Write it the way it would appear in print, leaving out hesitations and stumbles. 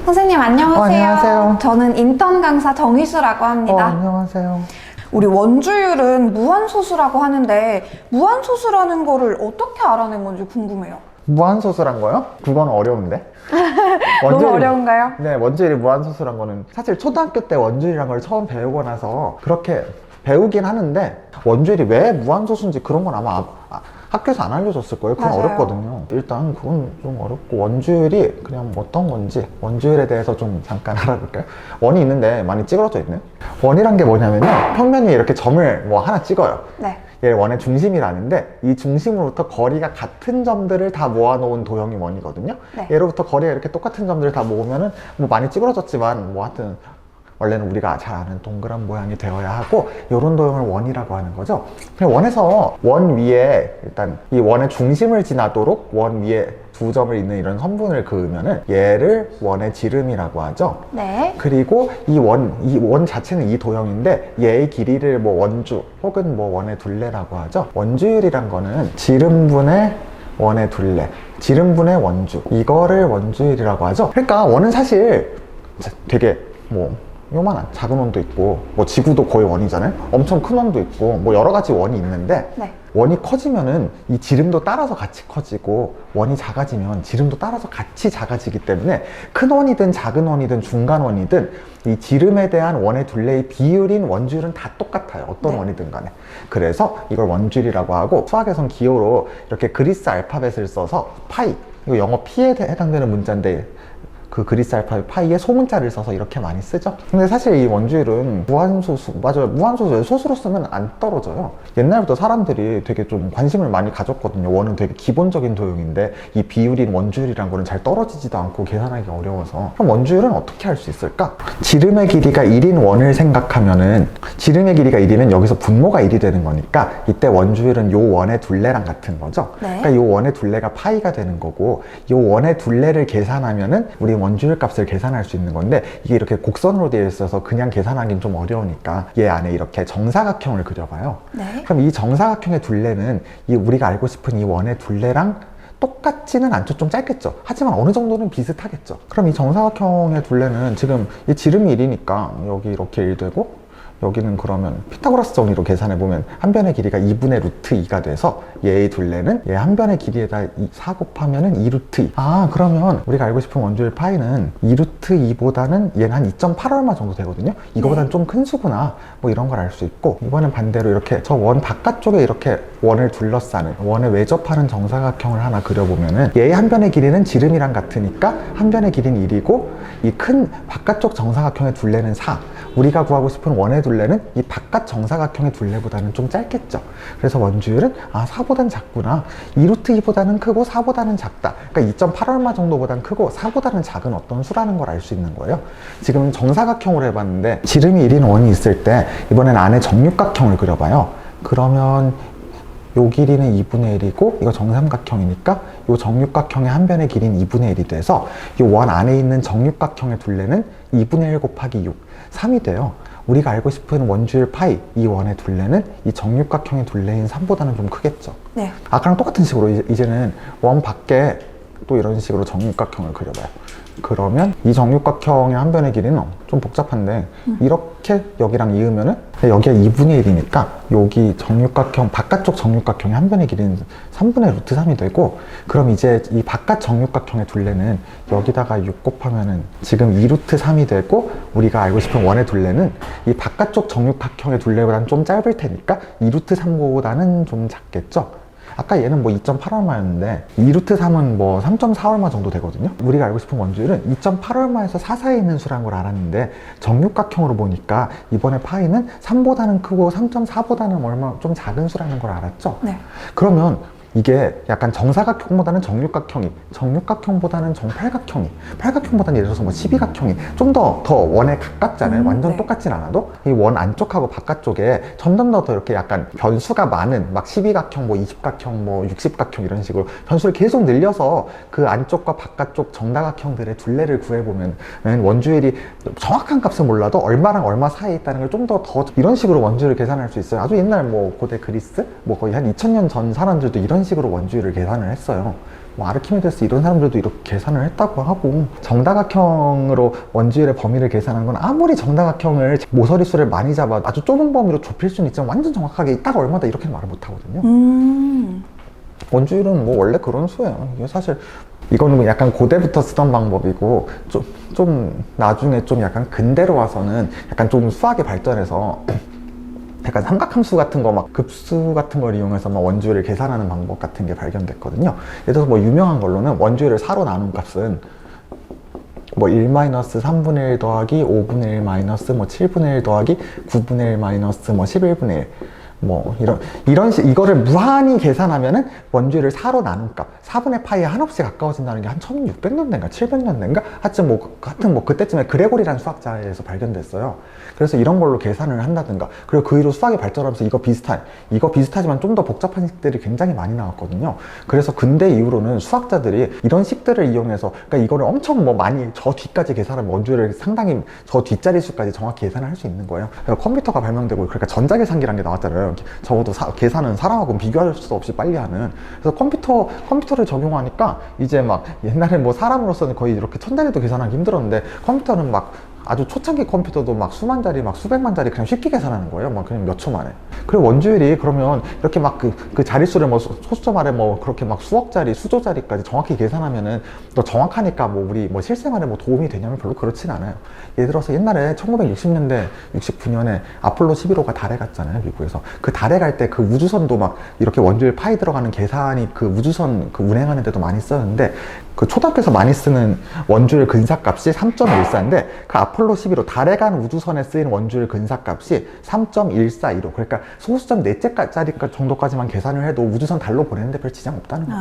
선생님 안녕하세요. 안녕하세요. 저는 인턴 강사 정희수라고 합니다. 안녕하세요. 우리 원주율은 무한소수라고 하는데 무한소수라는 거를 어떻게 알아낸 건지 궁금해요. 무한소수란 거요? 그건 어려운데? 너무 어려운가요? 네, 원주율이 무한소수란 거는 사실 초등학교 때 원주율이란 걸 처음 배우고 나서 그렇게 배우긴 하는데 원주율이 왜 무한소수인지 그런 건 아마 학교에서 안 알려줬을 거예요. 그건 맞아요. 어렵거든요. 일단 그건 좀 어렵고 원주율이 그냥 어떤 건지 원주율에 대해서 좀 잠깐 알아볼까요? 원이 있는데 많이 찌그러져 있네. 원이란 게 뭐냐면요, 평면 위에 이렇게 점을 뭐 하나 찍어요. 네. 얘를 원의 중심이라는데 이 중심으로부터 거리가 같은 점들을 다 모아놓은 도형이 원이거든요. 네. 얘로부터 거리가 이렇게 똑같은 점들을 다 모으면은 뭐 많이 찌그러졌지만 뭐 하여튼 원래는 우리가 잘 아는 동그란 모양이 되어야 하고, 이런 도형을 원이라고 하는 거죠. 원에서 원 위에 일단 이 원의 중심을 지나도록 원 위에 두 점을 잇는 이런 선분을 그으면은 얘를 원의 지름이라고 하죠. 네. 그리고 이 원 자체는 이 도형인데 얘의 길이를 뭐 원주 혹은 뭐 원의 둘레라고 하죠. 원주율이란 거는 지름분의 원의 둘레, 지름분의 원주, 이거를 원주율이라고 하죠. 그러니까 원은 사실 되게 뭐 요만한 작은 원도 있고 뭐 지구도 거의 원이잖아요. 엄청 큰 원도 있고 뭐 여러 가지 원이 있는데, 네. 원이 커지면은 이 지름도 따라서 같이 커지고 원이 작아지면 지름도 따라서 같이 작아지기 때문에 큰 원이든 작은 원이든 중간 원이든 이 지름에 대한 원의 둘레의 비율인 원주율은 다 똑같아요. 어떤 네. 원이든 간에. 그래서 이걸 원주율이라고 하고, 수학에선 기호로 이렇게 그리스 알파벳을 써서 파이, 이거 영어 P에 해당되는 문자인데 그 그리스 알파벳 파이에 소문자를 써서 이렇게 많이 쓰죠. 근데 사실 이 원주율은 무한소수, 맞아요, 무한소수예요. 소수로 쓰면 안 떨어져요. 옛날부터 사람들이 되게 좀 관심을 많이 가졌거든요. 원은 되게 기본적인 도형인데 이 비율인 원주율이란 거는 잘 떨어지지도 않고 계산하기 어려워서. 그럼 원주율은 어떻게 할 수 있을까? 지름의 길이가 1인 원을 생각하면은, 지름의 길이가 1이면 여기서 분모가 1이 되는 거니까 이때 원주율은 요 원의 둘레랑 같은 거죠. 네. 그러니까 요 원의 둘레가 파이가 되는 거고, 요 원의 둘레를 계산하면은 우리 원주율 값을 계산할 수 있는 건데, 이게 이렇게 곡선으로 되어 있어서 그냥 계산하기는 좀 어려우니까 얘 안에 이렇게 정사각형을 그려봐요. 네. 그럼 이 정사각형의 둘레는 이 우리가 알고 싶은 이 원의 둘레랑 똑같지는 않죠. 좀 짧겠죠. 하지만 어느 정도는 비슷하겠죠. 그럼 이 정사각형의 둘레는 지금 이 지름이 1이니까 여기 이렇게 1 되고, 여기는 그러면 피타고라스 정리로 계산해보면 한 변의 길이가 2분의 루트 2가 돼서 얘의 둘레는 얘 한 변의 길이에다 4 곱하면은 2 루트 2. 아, 그러면 우리가 알고 싶은 원주율 파이는 2 루트 2보다는 얘는 한 2.8 얼마 정도 되거든요. 이거보다는 네. 좀 큰 수구나, 뭐 이런 걸 알 수 있고, 이번엔 반대로 이렇게 저 원 바깥쪽에 이렇게 원을 둘러싸는, 원에 외접하는 정사각형을 하나 그려보면은 얘의 한 변의 길이는 지름이랑 같으니까 한 변의 길이는 1이고 이 큰 바깥쪽 정사각형의 둘레는 4. 우리가 구하고 싶은 원의 둘레는 이 바깥 정사각형의 둘레보다는 좀 짧겠죠. 그래서 원주율은 4보단 작구나, 2루트 2보다는 크고 4보다는 작다, 그러니까 2.8 얼마 정도보단 크고 4보다는 작은 어떤 수라는 걸 알 수 있는 거예요. 지금 정사각형으로 해봤는데 지름이 1인 원이 있을 때 이번엔 안에 정육각형을 그려봐요. 그러면 요 길이는 2분의 1이고 이거 정삼각형이니까 요 정육각형의 한 변의 길이는 2분의 1이 돼서 이 원 안에 있는 정육각형의 둘레는 2분의 1 곱하기 6, 3이 돼요. 우리가 알고 싶은 원주율 파이, 이 원의 둘레는 이 정육각형의 둘레인 3보다는 좀 크겠죠. 네. 아까랑 똑같은 식으로 이제는 원 밖에 또 이런 식으로 정육각형을 그려봐요. 그러면 이 정육각형의 한 변의 길이는 좀 복잡한데 이렇게 여기랑 이으면은 여기가 2분의 1이니까 여기 정육각형, 바깥쪽 정육각형의 한 변의 길이는 3분의 루트 3이 되고, 그럼 이제 이 바깥 정육각형의 둘레는 여기다가 6 곱하면은 지금 2 루트 3이 되고, 우리가 알고 싶은 원의 둘레는 이 바깥쪽 정육각형의 둘레보다는 좀 짧을 테니까 2 루트 3보다는 좀 작겠죠. 아까 얘는 뭐 2.8 얼마였는데 2루트 3은 뭐 3.4 얼마 정도 되거든요. 우리가 알고 싶은 원주율은 2.8 얼마에서 4 사이에 있는 수라는 걸 알았는데 정육각형으로 보니까 이번에 파이는 3보다는 크고 3.4보다는 얼마 좀 작은 수라는 걸 알았죠. 네. 그러면 이게 약간 정사각형보다는 정육각형이, 정육각형보다는 정팔각형이, 팔각형보다는 예를 들어서 뭐 12각형이 좀 더 원에 가깝잖아요. 완전 네. 똑같진 않아도 이 원 안쪽하고 바깥쪽에 점점 더 이렇게 약간 변수가 많은 막 12각형, 뭐 20각형, 뭐 60각형 이런 식으로 변수를 계속 늘려서 그 안쪽과 바깥쪽 정다각형들의 둘레를 구해보면 원주율이 정확한 값은 몰라도 얼마랑 얼마 사이에 있다는 걸 좀 더 이런 식으로 원주율을 계산할 수 있어요. 아주 옛날 뭐 고대 그리스, 뭐 거의 한 2000년 전 사람들도 이런 식으로 원주율을 계산을 했어요. 뭐 아르키메데스 이런 사람들도 이렇게 계산을 했다고 하고, 정다각형으로 원주율의 범위를 계산한 건 아무리 정다각형을 모서리수를 많이 잡아 아주 좁은 범위로 좁힐 수는 있지만 완전 정확하게 이따가 얼마다 이렇게는 말을 못 하거든요. 원주율은 뭐 원래 그런 수예요. 이게 사실 이거는 뭐 약간 고대부터 쓰던 방법이고, 좀 나중에 좀 약간 근대로 와서는 약간 좀 수학이 발전해서 약간 삼각함수 같은 거, 막 급수 같은 걸 이용해서 막 원주율을 계산하는 방법 같은 게 발견됐거든요. 예를 들어서 뭐 유명한 걸로는 원주율을 4로 나눈 값은 뭐 1-3분의 1 더하기 5분의 1 마이너스 뭐 7분의 1 더하기 9분의 1 마이너스 뭐 11분의 1, 뭐 이거를 무한히 계산하면은 원주율을 4로 나눈 값, 4분의 파이에 한없이 가까워진다는 게 한 1600년대인가 700년대인가 하여튼 뭐 그때쯤에 그레고리라는 수학자에서 발견됐어요. 그래서 이런 걸로 계산을 한다든가, 그리고 그 이후로 수학이 발전하면서 이거 비슷하지만 좀 더 복잡한 식들이 굉장히 많이 나왔거든요. 그래서 근대 이후로는 수학자들이 이런 식들을 이용해서, 그러니까 이거를 엄청 뭐 많이 저 뒤까지 계산하면 원주율을 상당히 저 뒷자리 수까지 정확히 계산을 할 수 있는 거예요. 그러니까 컴퓨터가 발명되고, 그러니까 전자계산기라는 게 나왔잖아요. 적어도 계산은 사람하고는 비교할 수 없이 빨리 하는. 그래서 컴퓨터를 적용하니까 이제 막 옛날에 뭐 사람으로서는 거의 이렇게 천자리도 계산하기 힘들었는데, 컴퓨터는 막 아주 초창기 컴퓨터도 막 수만 자리, 막 수백만 자리 그냥 쉽게 계산하는 거예요. 막 그냥 몇 초 만에. 그리고 원주율이 그러면 이렇게 막 그 자릿수를 뭐 소수점 아래 뭐 그렇게 막 수억 자리, 수조 자리까지 정확히 계산하면은 더 정확하니까 뭐 우리 뭐 실생활에 뭐 도움이 되냐면 별로 그렇진 않아요. 예를 들어서 옛날에 1960년대, 69년에 아폴로 11호가 달에 갔잖아요, 미국에서. 그 달에 갈 때 그 우주선도 막 이렇게 원주율 파이 들어가는 계산이 그 우주선 그 운행하는 데도 많이 썼는데, 그 초등학교에서 많이 쓰는 원주율 근사값이 3.14인데, 그 아폴로 11호 달에 간 우주선에 쓰인 원주율 근사값이 3.1415. 그러니까 소수점 넷째 짜리 정도까지만 계산을 해도 우주선 달로 보내는데 별 지장 없다는 거예요.